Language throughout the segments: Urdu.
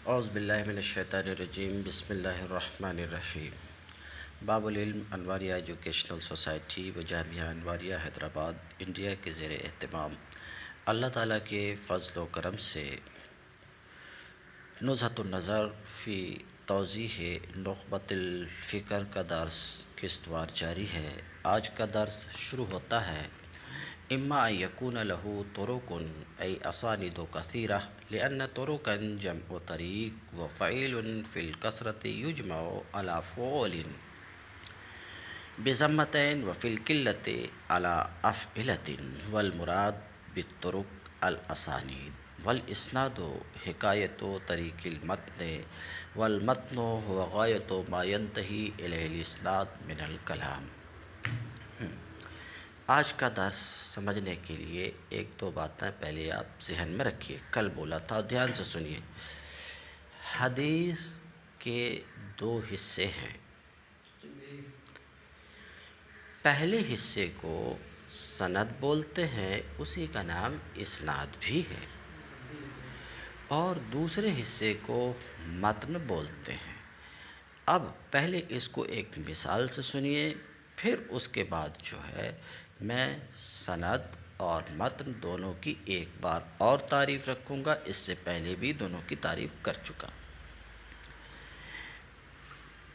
اعوذ باللہ من الشیطان الرجیم، بسم اللہ الرحمن الرحیم۔ باب العلم انواریہ ایجوکیشنل سوسائٹی و جامعہ انواریہ حیدرآباد انڈیا کے زیر اہتمام اللہ تعالیٰ کے فضل و کرم سے نزہۃ النظر فی توضیح نخبۃ الفکر کا درس قسط وار جاری ہے۔ آج کا درس شروع ہوتا ہے اما ان یکون لہ طرق ای اسانید کثیرہ لأن طرقا جمع طریق و فعیل فی الکثرۃ یجمع علی فعول بضمتین وفی القلۃ علی افعلۃ والمراد بالطرق الاسانید والاسناد حکایت طریق المتن والمتن هو غایت ما ینتہی الیہ الاسناد من الکلام۔ آج کا درس سمجھنے کے لیے ایک دو باتیں پہلے آپ ذہن میں رکھیے، کل بولا تھا، دھیان سے سنیے۔ حدیث کے دو حصے ہیں، پہلے حصے کو سند بولتے ہیں، اسی کا نام اسناد بھی ہے، اور دوسرے حصے کو متن بولتے ہیں۔ اب پہلے اس کو ایک مثال سے سنیے، پھر اس کے بعد جو ہے میں سند اور متن دونوں کی ایک بار اور تعریف رکھوں گا، اس سے پہلے بھی دونوں کی تعریف کر چکا۔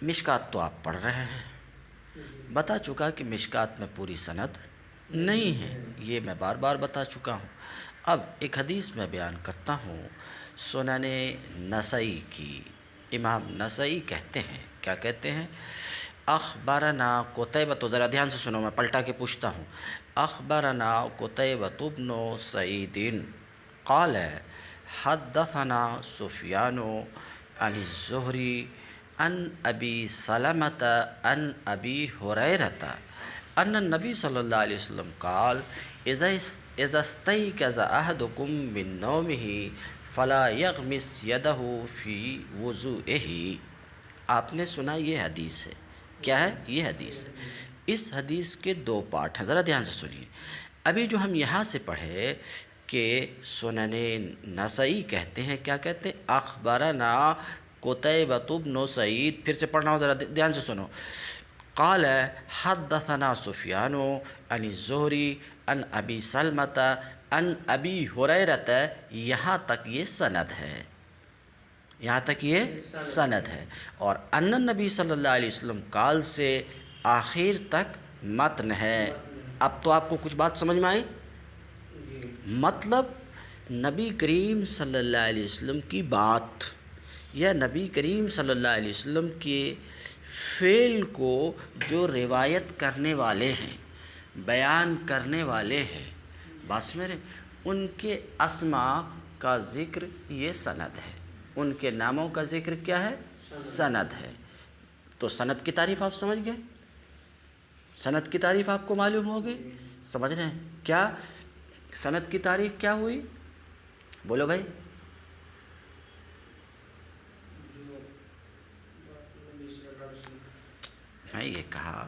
مشکات تو آپ پڑھ رہے ہیں، بتا چکا کہ مشکات میں پوری سند نہیں ہے، یہ میں بار بار بتا چکا ہوں۔ اب ایک حدیث میں بیان کرتا ہوں، سنن نسائی کی، امام نسائی کہتے ہیں، کیا کہتے ہیں؟ اخبرنا قتیبہ، تو ذرا دھیان سے سنو، میں پلٹا کے پوچھتا ہوں۔ اخبرنا قتیبہ بن سعید قال حدثنا سفیان عن الزہری عن ابی سلمۃ عن ابی ہریرۃ ان النبی صلی اللہ علیہ وسلم قال اذا استيقظ احدكم من نومه فلا يغمس يده في وضوئه۔ آپ نے سنا یہ حدیث ہے، کیا ہے یہ حدیث ہے؟ اس حدیث کے دو پارٹ ہیں، ذرا دھیان سے سنیے۔ ابھی جو ہم یہاں سے پڑھے کہ سنن نسائی کہتے ہیں، کیا کہتے ہیں؟ اخبرنا قتیبہ بن سعید، پھر سے پڑھنا ہو، ذرا دھیان سے سنو۔ قال حدثنا سفیان عن الزہری عن ابی سلمۃ عن ابی ہریرۃ، یہاں تک یہ سند ہے، یہاں تک یہ سند ہے، اور ان النبی صلی اللہ علیہ وسلم قال سے آخر تک متن ہے۔ اب تو آپ کو کچھ بات سمجھ میں آئی؟ مطلب نبی کریم صلی اللہ علیہ وسلم کی بات یا نبی کریم صلی اللہ علیہ وسلم کے فعل کو جو روایت کرنے والے ہیں، بیان کرنے والے ہیں، بس میرے ان کے اسماء کا ذکر یہ سند ہے، ان کے ناموں کا ذکر کیا ہے؟ سند ہے۔ تو سند کی تعریف آپ سمجھ گئے، سند کی تعریف آپ کو معلوم ہوگی، سمجھ رہے ہیں کیا؟ سند کی تعریف کیا ہوئی؟ بولو بھائی۔ میں یہ کہا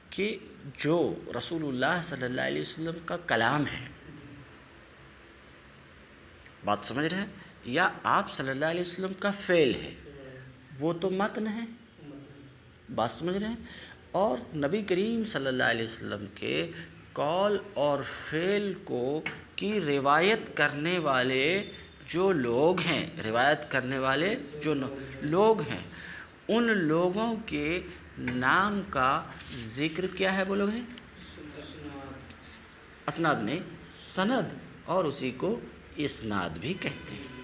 کہ جو رسول اللہ صلی اللہ علیہ وسلم کا کلام ہے، بات سمجھ رہے ہیں، یا آپ صلی اللہ علیہ وسلم کا فعل ہے، وہ تو متن ہے، بات سمجھ رہے ہیں، اور نبی کریم صلی اللہ علیہ وسلم کے قول اور فعل کو کی روایت کرنے والے جو لوگ ہیں، روایت کرنے والے جو لوگ ہیں، ان لوگوں کے نام کا ذکر کیا ہے؟ بولو بھائی۔ اسناد نہیں، سند، اور اسی کو اسناد بھی کہتے ہیں،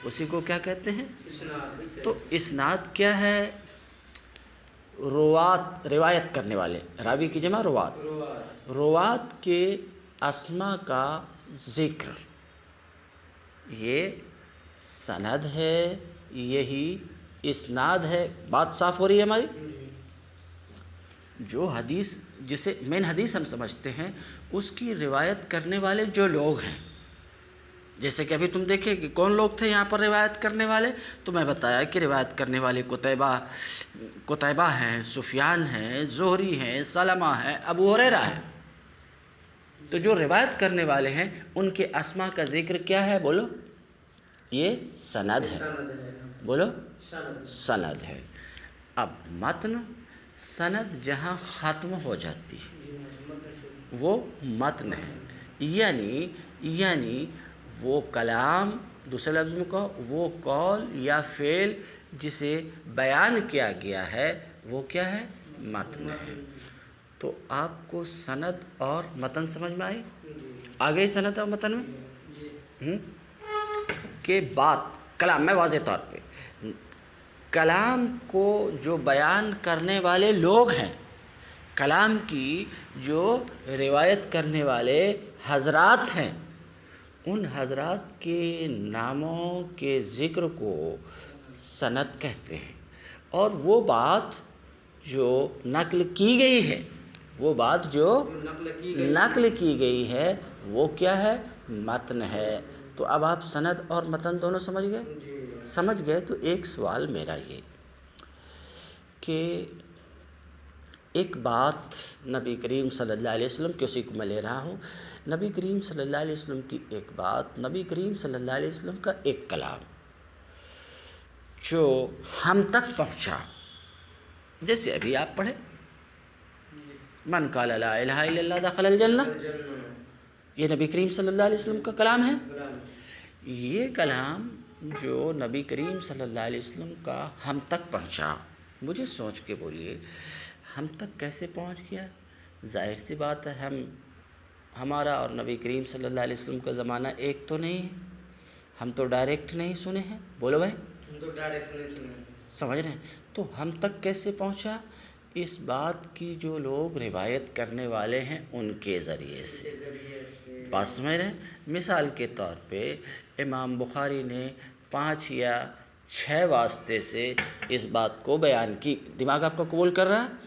اسی کو کیا کہتے ہیں؟ تو اسناد کیا ہے؟ روات، روایت کرنے والے، راوی کی جمع روات، روات کے اسماء کا ذکر، یہ سند ہے، یہی اسناد ہے۔ بات صاف ہو رہی ہے ہماری؟ جو حدیث، جسے مین حدیث ہم سمجھتے ہیں، اس کی روایت کرنے والے جو لوگ ہیں، جیسے کہ ابھی تم دیکھیں کہ کون لوگ تھے یہاں پر روایت کرنے والے، تو میں بتایا کہ روایت کرنے والے قتیبہ ہیں، سفیان ہیں، زہری ہیں، سلمہ ہیں، ابو ہریرہ ہیں۔ تو جو روایت کرنے والے ہیں ان کے اسماء کا ذکر کیا ہے؟ بولو، یہ سند ہے۔ بولو سند ہے۔ اب متن سند جہاں ختم ہو جاتی ہے وہ متن ہے، یعنی وہ کلام، دوسرے لفظ میں کہو وہ قول یا فعل جسے بیان کیا گیا ہے وہ کیا ہے؟ متن ہے۔ تو آپ کو سند اور متن سمجھ میں آئی؟ آگے سند اور متن میں کہ بات کلام میں واضح طور پہ کلام کو جو بیان کرنے والے لوگ ہیں، کلام کی جو روایت کرنے والے حضرات ہیں، ان حضرات کے ناموں کے ذکر کو سند کہتے ہیں، اور وہ بات جو نقل کی گئی ہے، وہ بات جو نقل کی گئی ہے وہ کیا ہے؟ متن ہے۔ تو اب آپ سند اور متن دونوں سمجھ گئے؟ سمجھ گئے تو ایک سوال میرا یہ کہ ایک بات نبی کریم صلی اللہ علیہ وسلم کی، اسی کو میں لے رہا ہوں، نبی کریم صلی اللہ علیہ وسلم کی ایک بات، نبی کریم صلی اللہ علیہ وسلم کا ایک کلام جو ہم تک پہنچا، جیسے ابھی آپ پڑھے من قال لا الہ الا اللہ دخل الجنہ، یہ نبی کریم صلی اللہ علیہ وسلم کا کلام ہے۔ یہ کلام جو نبی کریم صلی اللہ علیہ وسلم کا ہم تک پہنچا، مجھے سوچ کے بولیے ہم تک کیسے پہنچ گیا؟ ظاہر سی بات ہے ہمارا اور نبی کریم صلی اللہ علیہ وسلم کا زمانہ ایک تو نہیں ہے، ہم تو ڈائریکٹ نہیں سنے ہیں، بولو بھائی، ہم تو ڈائریکٹ نہیں سنے ہیں، سمجھ رہے ہیں؟ تو ہم تک کیسے پہنچا؟ اس بات کی جو لوگ روایت کرنے والے ہیں ان کے ذریعے سے، بات سمجھ رہے ہیں؟ مثال کے طور پہ امام بخاری نے 5 یا 6 واسطے سے اس بات کو بیان کی، دماغ آپ کو قبول کر رہا ہے؟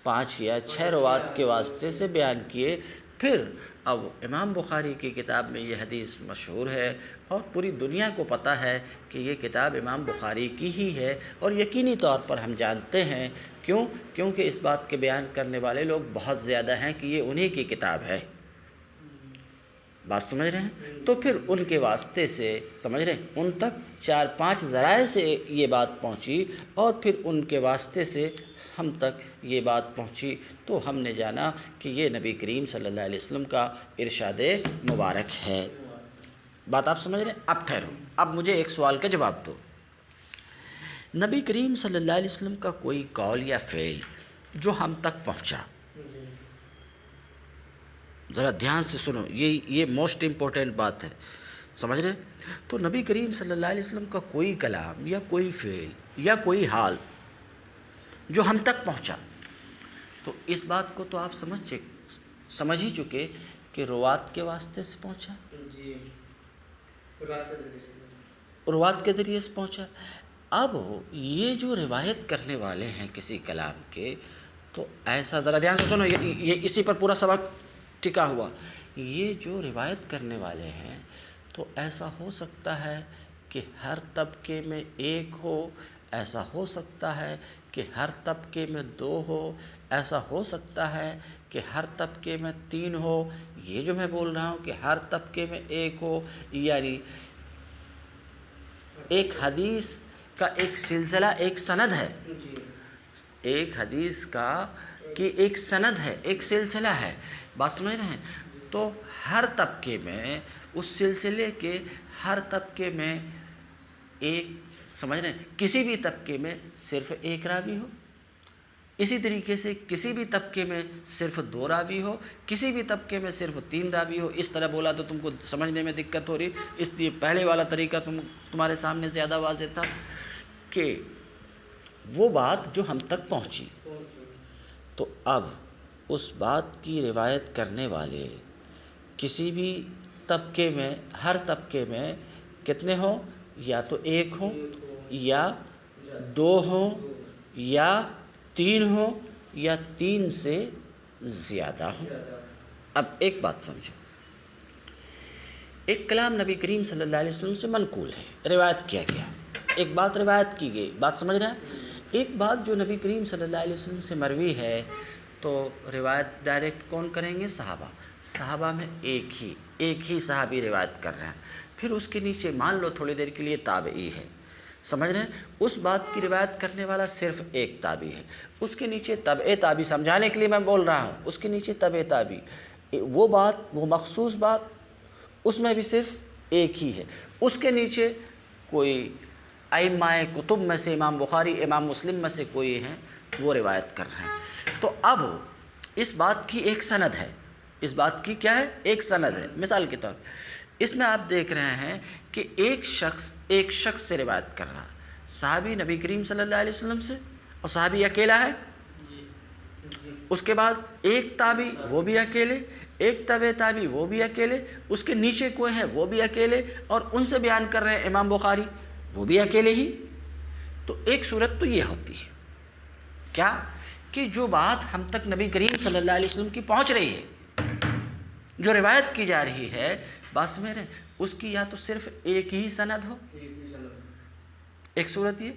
5 یا 6 روات کے واسطے سے بیان کیے۔ پھر اب امام بخاری کی کتاب میں یہ حدیث مشہور ہے اور پوری دنیا کو پتہ ہے کہ یہ کتاب امام بخاری کی ہی ہے، اور یقینی طور پر ہم جانتے ہیں کیونکہ اس بات کے بیان کرنے والے لوگ بہت زیادہ ہیں کہ یہ انہی کی کتاب ہے، بات سمجھ رہے ہیں؟ تو پھر ان کے واسطے سے، سمجھ رہے ہیں، ان تک 4-5 ذرائع سے یہ بات پہنچی، اور پھر ان کے واسطے سے ہم تک یہ بات پہنچی، تو ہم نے جانا کہ یہ نبی کریم صلی اللہ علیہ وسلم کا ارشاد مبارک ہے۔ بات آپ سمجھ رہے ہیں؟ اب ٹھہرو، اب مجھے ایک سوال کا جواب دو۔ نبی کریم صلی اللہ علیہ وسلم کا کوئی قول یا فعل جو ہم تک پہنچا، ذرا دھیان سے سنو، یہ موسٹ امپورٹنٹ بات ہے، سمجھ رہے؟ تو نبی کریم صلی اللہ علیہ وسلم کا کوئی کلام یا کوئی فعل یا کوئی حال جو ہم تک پہنچا، تو اس بات کو تو آپ سمجھ ہی چکے کہ روات کے واسطے سے پہنچا، روات کے ذریعے سے پہنچا۔ اب یہ جو روایت کرنے والے ہیں کسی کلام کے، تو ایسا ذرا دھیان سے سنو، یہ اسی پر پورا سبق ٹکا ہوا، یہ جو روایت کرنے والے ہیں تو ایسا ہو سکتا ہے کہ ہر طبقے میں 1 ہو، ایسا ہو سکتا ہے کہ ہر طبقے میں 2 ہو، ایسا ہو سکتا ہے کہ ہر طبقے میں 3 ہو، یہ جو میں بول رہا ہوں کہ ہر طبقے میں 1 ہو، یعنی ایک حدیث کا ایک سلسلہ، ایک سند ہے، ایک حدیث کا کہ ایک سند ہے، ایک سلسلہ ہے، بات سمجھ رہے ہیں؟ تو ہر طبقے میں، اس سلسلے کے ہر طبقے میں ایک، سمجھ رہے ہیں، کسی بھی طبقے میں صرف 1 راوی ہو، اسی طریقے سے کسی بھی طبقے میں صرف 2 راوی ہو، کسی بھی طبقے میں صرف 3 راوی ہو۔ اس طرح بولا تو تم کو سمجھنے میں دقت ہو رہی، اس لیے پہلے والا طریقہ تمہارے سامنے زیادہ واضح تھا کہ وہ بات جو ہم تک پہنچی، تو اب اس بات کی روایت کرنے والے کسی بھی طبقے میں، ہر طبقے میں کتنے ہوں؟ یا تو 1 ہوں، یا 2 ہوں، یا 3 ہوں، یا 3 سے زیادہ ہوں۔ اب ایک بات سمجھو، ایک کلام نبی کریم صلی اللہ علیہ وسلم سے منقول ہے، روایت کیا گیا، ایک بات روایت کی گئی، بات سمجھ رہے ہیں؟ ایک بات جو نبی کریم صلی اللہ علیہ وسلم سے مروی ہے، تو روایت ڈائریکٹ کون کریں گے؟ صحابہ میں ایک ہی صحابی روایت کر رہے ہیں، پھر اس کے نیچے مان لو تھوڑی دیر کے لیے تابعی ہے، سمجھ رہے ہیں؟ اس بات کی روایت کرنے والا صرف ایک تابعی ہے، اس کے نیچے تبع تابعی، سمجھانے کے لیے میں بول رہا ہوں، اس کے نیچے تبع تابعی، وہ بات، وہ مخصوص بات، اس میں بھی صرف ایک ہی ہے، اس کے نیچے کوئی ائمہ کتب میں سے امام بخاری، امام مسلم میں سے کوئی ہیں، وہ روایت کر رہے ہیں۔ تو اب اس بات کی ایک سند ہے، اس بات کی کیا ہے؟ ایک سند ہے۔ مثال کے طور پر اس میں آپ دیکھ رہے ہیں کہ ایک شخص سے روایت کر رہا، صحابی نبی کریم صلی اللہ علیہ وسلم سے، اور صحابی اکیلا ہے، اس کے بعد ایک تابعی وہ بھی اکیلے، ایک تبع تابعی وہ بھی اکیلے، اس کے نیچے کوئی ہیں وہ بھی اکیلے، اور ان سے بیان کر رہے ہیں امام بخاری، وہ بھی اکیلے ہی۔ تو ایک صورت تو یہ ہوتی ہے کیا کہ جو بات ہم تک نبی کریم صلی اللہ علیہ وسلم کی پہنچ رہی ہے، جو روایت کی جا رہی ہے، بات سمجھ رہے ہیں، اس کی یا تو صرف ایک ہی سند ہو، ایک صورت یہ،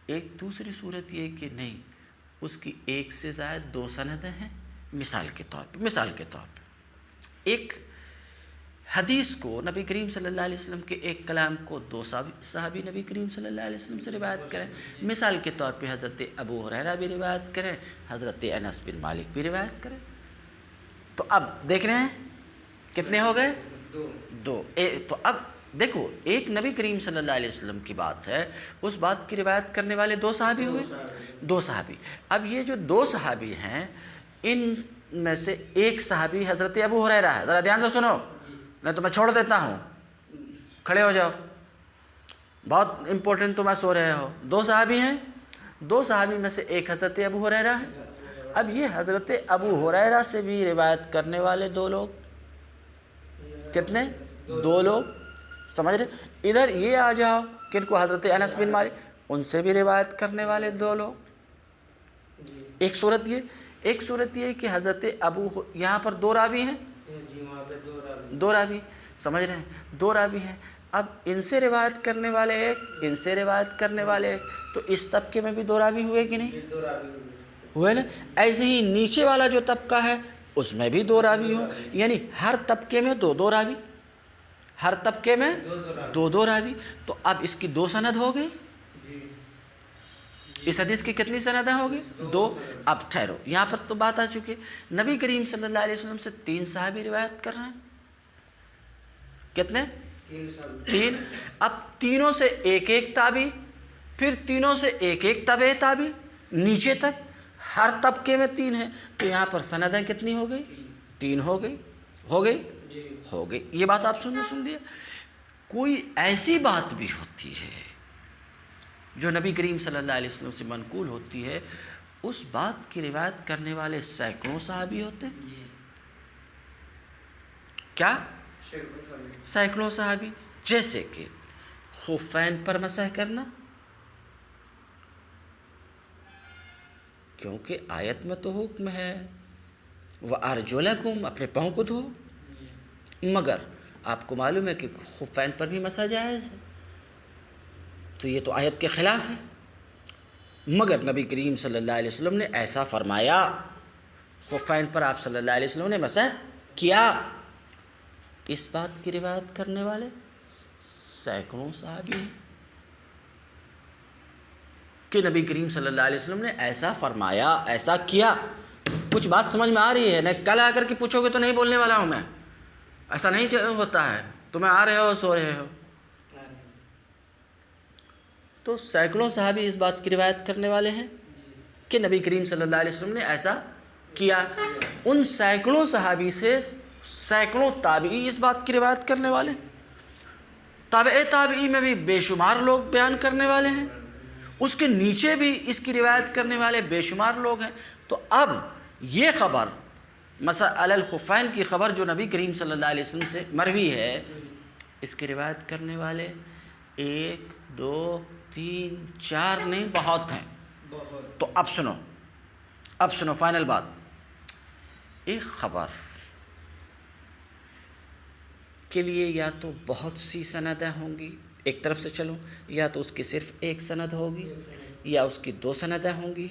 ایک دوسری صورت یہ کہ نہیں، اس کی ایک سے زائد دو سندیں ہیں۔ مثال کے طور پہ ایک حدیث کو نبی کریم صلی اللہ علیہ وسلم کے ایک کلام کو دو صحابی نبی کریم صلی اللہ علیہ وسلم سے روایت کریں، مثال کے طور پہ حضرت ابو ہریرہ بھی روایت کریں، حضرت انس بن مالک بھی روایت کریں، تو اب دیکھ رہے ہیں کتنے ہو گئے؟ دو۔ تو اب دیکھو، ایک نبی کریم صلی اللہ علیہ وسلم کی بات ہے، اس بات کی روایت کرنے والے دو صحابی ہوئے، دو صحابی۔ اب یہ جو دو صحابی ہیں، ان میں سے ایک صحابی حضرت ابو ہریرہ ہے، ذرا دھیان سے سنو، نہیں تو میں چھوڑ دیتا ہوں، کھڑے ہو جاؤ، بہت امپورٹنٹ، تو میں سو رہے ہو۔ دو صحابی ہیں، دو صحابی میں سے ایک حضرت ابو ہریرہ ہے۔ اب یہ حضرت ابو ہریرہ سے بھی روایت کرنے والے دو لوگ، کتنے؟ دو لوگ، سمجھ رہے؟ ادھر یہ آ جاؤ کن کو؟ حضرت انس بن مالک، ان سے بھی روایت کرنے والے دو لوگ۔ ایک صورت یہ کہ حضرت یہاں پر دو راوی ہیں، دو راوی، سمجھ رہے ہیں؟ دو راوی ہیں، اب ان سے روایت کرنے والے ایک، ان سے روایت کرنے والے ایک، تو اس طبقے میں بھی دو راوی ہوئے کہ نہیں؟ ہوئے نا؟ ایسے ہی نیچے والا جو طبقہ ہے اس میں بھی دو راوی ہوں، یعنی ہر طبقے میں دو دو راوی، ہر طبقے میں دو دو راوی۔ تو اب اس کی دو سند ہو گئی، اس حدیث کی کتنی سندیں ہوگی؟ دو۔ اب ٹھہرو، یہاں پر تو بات آ چکی ہے، نبی کریم صلی اللہ علیہ وسلم سے تین صحابی روایت کر رہے ہیں، کتنے؟ تین۔ اب تینوں سے ایک ایک تابعی، پھر تینوں سے ایک ایک تبع تابعی، نیچے تک ہر طبقے میں تین ہیں، تو یہاں پر سندیں کتنی ہو گئی؟ تین ہو گئی، ہو گئی۔ یہ بات آپ سن لیا۔ کوئی ایسی بات بھی ہوتی ہے جو نبی کریم صلی اللہ علیہ وسلم سے منقول ہوتی ہے، اس بات کی روایت کرنے والے سینکڑوں صحابی ہوتے ہیں، کیا؟ سینکڑوں صحابی۔ جیسے کہ خفین پر مسح کرنا، کیونکہ آیت میں تو حکم ہے وَأَرْجُلَكُمْ، اپنے پاؤں کو دھو، مگر آپ کو معلوم ہے کہ خفین پر بھی مسح جائز ہے، تو یہ تو آیت کے خلاف ہے، مگر نبی کریم صلی اللہ علیہ وسلم نے ایسا فرمایا، خفین پر آپ صلی اللہ علیہ وسلم نے مسح کیا۔ اس بات کی روایت کرنے والے سینکڑوں صحابی ہیں کہ نبی کریم صلی اللہ علیہ وسلم نے ایسا فرمایا، ایسا کیا۔ کچھ بات سمجھ میں آ رہی ہے؟ نہیں کل آ کر کے پوچھو گے تو نہیں بولنے والا ہوں میں، ایسا نہیں ہوتا ہے، تمہیں آ رہے ہو سو رہے ہو۔ تو سینکڑوں صحابی اس بات کی روایت کرنے والے ہیں کہ نبی کریم صلی اللہ علیہ وسلم نے ایسا کیا۔ ان سینکڑوں صحابی سے سینکڑوں تابعی اس بات کی روایت کرنے والے، تابع تابعی میں بھی بے شمار لوگ بیان کرنے والے ہیں، اس کے نیچے بھی اس کی روایت کرنے والے بے شمار لوگ ہیں۔ تو اب یہ خبر مسح الخفین کی خبر جو نبی کریم صلی اللہ علیہ وسلم سے مروی ہے، اس کی روایت کرنے والے ایک، دو، تین، چار نہیں، بہت ہیں۔ تو اب سنو فائنل بات، ایک خبر کے لیے یا تو بہت سی سندیں ہوں گی، ایک طرف سے چلو، یا تو اس کی صرف ایک سند ہوگی، یا اس کی دو سندیں ہوں گی،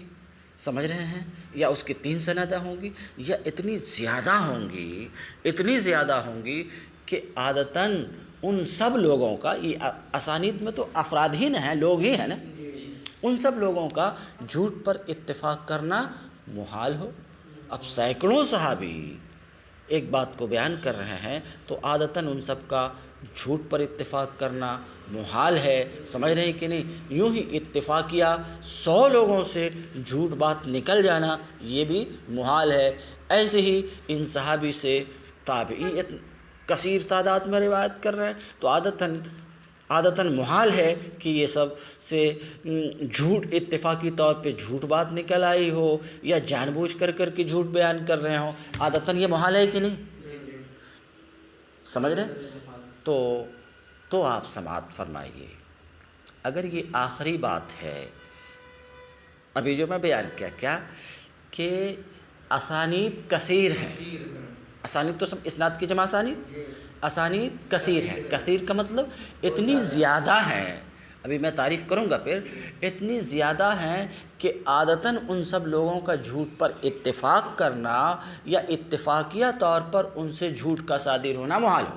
سمجھ رہے ہیں، یا اس کی تین سندیں ہوں گی، یا اتنی زیادہ ہوں گی کہ عادتاً ان سب لوگوں کا، یہ اسانید میں تو افراد ہی نہ ہیں، لوگ ہی ہیں نا، ان سب لوگوں کا جھوٹ پر اتفاق کرنا محال ہو۔ اب سینکڑوں صحابی ایک بات کو بیان کر رہے ہیں تو عادتاً ان سب کا جھوٹ پر اتفاق کرنا محال ہے، سمجھ رہے ہیں کہ نہیں؟ یوں ہی اتفاقیہ 100 لوگوں سے جھوٹ بات نکل جانا یہ بھی محال ہے۔ ایسے ہی ان صحابی سے تابعی کثیر تعداد میں روایت کر رہے ہیں تو عادتاً محال ہے کہ یہ سب سے جھوٹ اتفاقی طور پہ جھوٹ بات نکل آئی ہو یا جان بوجھ کر کے جھوٹ بیان کر رہے ہوں، عادتاً یہ محال ہے کہ نہیں؟ سمجھ رہے؟ تو آپ سماعت فرمائیے، اگر یہ آخری بات ہے ابھی جو میں بیان کیا کہ اسانید کثیر ہیں، اسانید تو سب اسناد کی جمع اسانید کثیر ہے، کثیر کا مطلب اتنی زیادہ ہیں، ابھی میں تعریف کروں گا پھر، اتنی زیادہ ہیں کہ عادتاً ان سب لوگوں کا جھوٹ پر اتفاق کرنا یا اتفاقیہ طور پر ان سے جھوٹ کا صادر ہونا محال ہو۔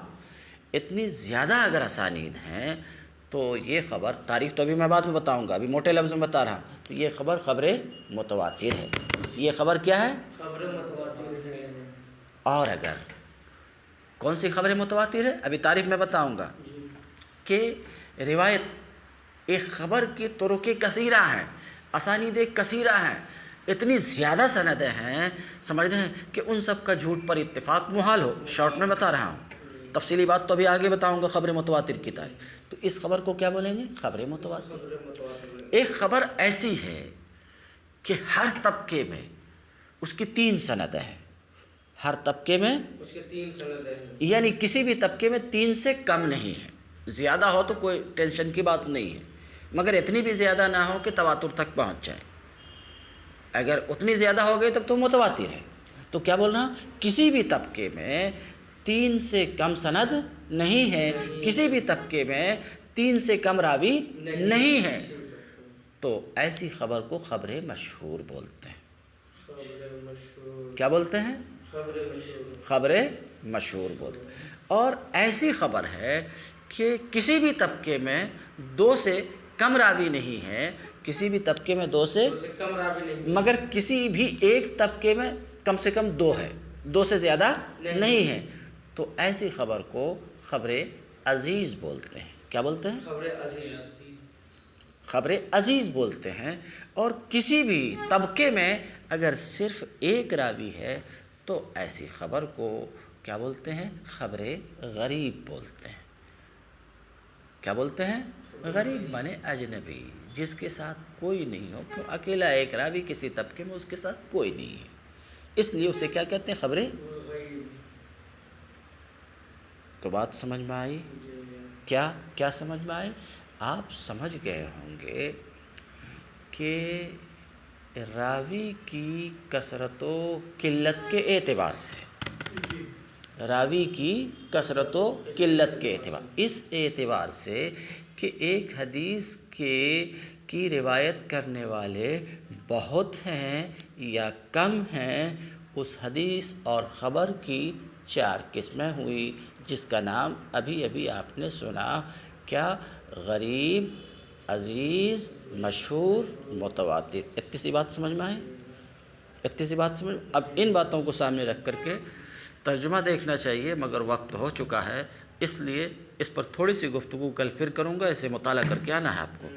اتنی زیادہ اگر اسانید ہیں تو یہ خبر، تعریف تو ابھی میں بعد میں بتاؤں گا، ابھی موٹے لفظ میں بتا رہا ہوں، تو یہ خبر متواتر ہے۔ یہ خبر کیا ہے؟ خبر متواتر ہے۔ اور اگر کون سی خبر متواتر ہے؟ ابھی تعریف میں بتاؤں گا کہ روایت ایک خبر کی طرق کثیرہ ہیں، اسانید کثیرہ ہیں، اتنی زیادہ سندیں ہیں، سمجھ رہے ہیں کہ ان سب کا جھوٹ پر اتفاق محال ہو۔ شارٹ میں بتا رہا ہوں، تفصیلی بات تو ابھی آگے بتاؤں گا خبر متواتر کی تعریف۔ تو اس خبر کو کیا بولیں گے؟ خبر متواتر۔ ایک خبر ایسی ہے کہ ہر طبقے میں اس کی 3 سندیں ہیں، ہر طبقے میں اس کے 3 سندیں ہیں، یعنی کسی بھی طبقے میں 3 سے کم نہیں ہے۔ زیادہ ہو تو کوئی ٹینشن کی بات نہیں ہے، مگر اتنی بھی زیادہ نہ ہو کہ تواتر تک پہنچ جائے۔ اگر اتنی زیادہ ہو گئی تب تو متواتر ہے۔ تو کیا بول رہا ہوں؟ کسی بھی طبقے میں 3 سے کم سند نہیں ہے، کسی بھی طبقے میں 3 سے کم راوی نہیں ہے، تو ایسی خبر کو خبر مشہور بولتے ہیں۔ کیا بولتے ہیں؟ خبر مشہور بولتے ہیں۔ اور ایسی خبر ہے کہ کسی بھی طبقے میں 2 سے کم راوی نہیں ہے، کسی بھی طبقے میں 2 سے کم راوی نہیں، مگر کسی بھی ایک طبقے میں کم سے کم 2 ہے، 2 سے زیادہ نہیں ہے، تو ایسی خبر کو خبر عزیز بولتے ہیں۔ کیا بولتے ہیں؟ خبر عزیز بولتے ہیں۔ اور کسی بھی طبقے میں اگر صرف ایک راوی ہے تو ایسی خبر کو کیا بولتے ہیں؟ خبر غریب بولتے ہیں۔ کیا بولتے ہیں؟ غریب مانے اجنبی، جس کے ساتھ کوئی نہیں ہو، کیوں اکیلا ایک راوی کسی طبقے میں، اس کے ساتھ کوئی نہیں ہے، اس لیے اسے کیا کہتے ہیں؟ خبر غریب۔ تو بات سمجھ میں آئی؟ کیا سمجھ میں آئی؟ آپ سمجھ گئے ہوں گے کہ راوی کی کثرت و قلت کے اعتبار سے، راوی کی کثرت و قلت کے اعتبار، اس اعتبار سے کہ ایک حدیث کی روایت کرنے والے بہت ہیں یا کم ہیں، اس حدیث اور خبر کی 4 قسمیں ہوئی، جس کا نام ابھی آپ نے سنا، کیا؟ غریب، عزیز، مشہور، متواتر۔ اتنی سی بات سمجھ میں آئی؟ اتنی سی بات سمجھ؟ اب ان باتوں کو سامنے رکھ کر کے ترجمہ دیکھنا چاہیے، مگر وقت ہو چکا ہے، اس لیے اس پر تھوڑی سی گفتگو کل پھر کروں گا، اسے مطالعہ کر کے آنا ہے آپ کو۔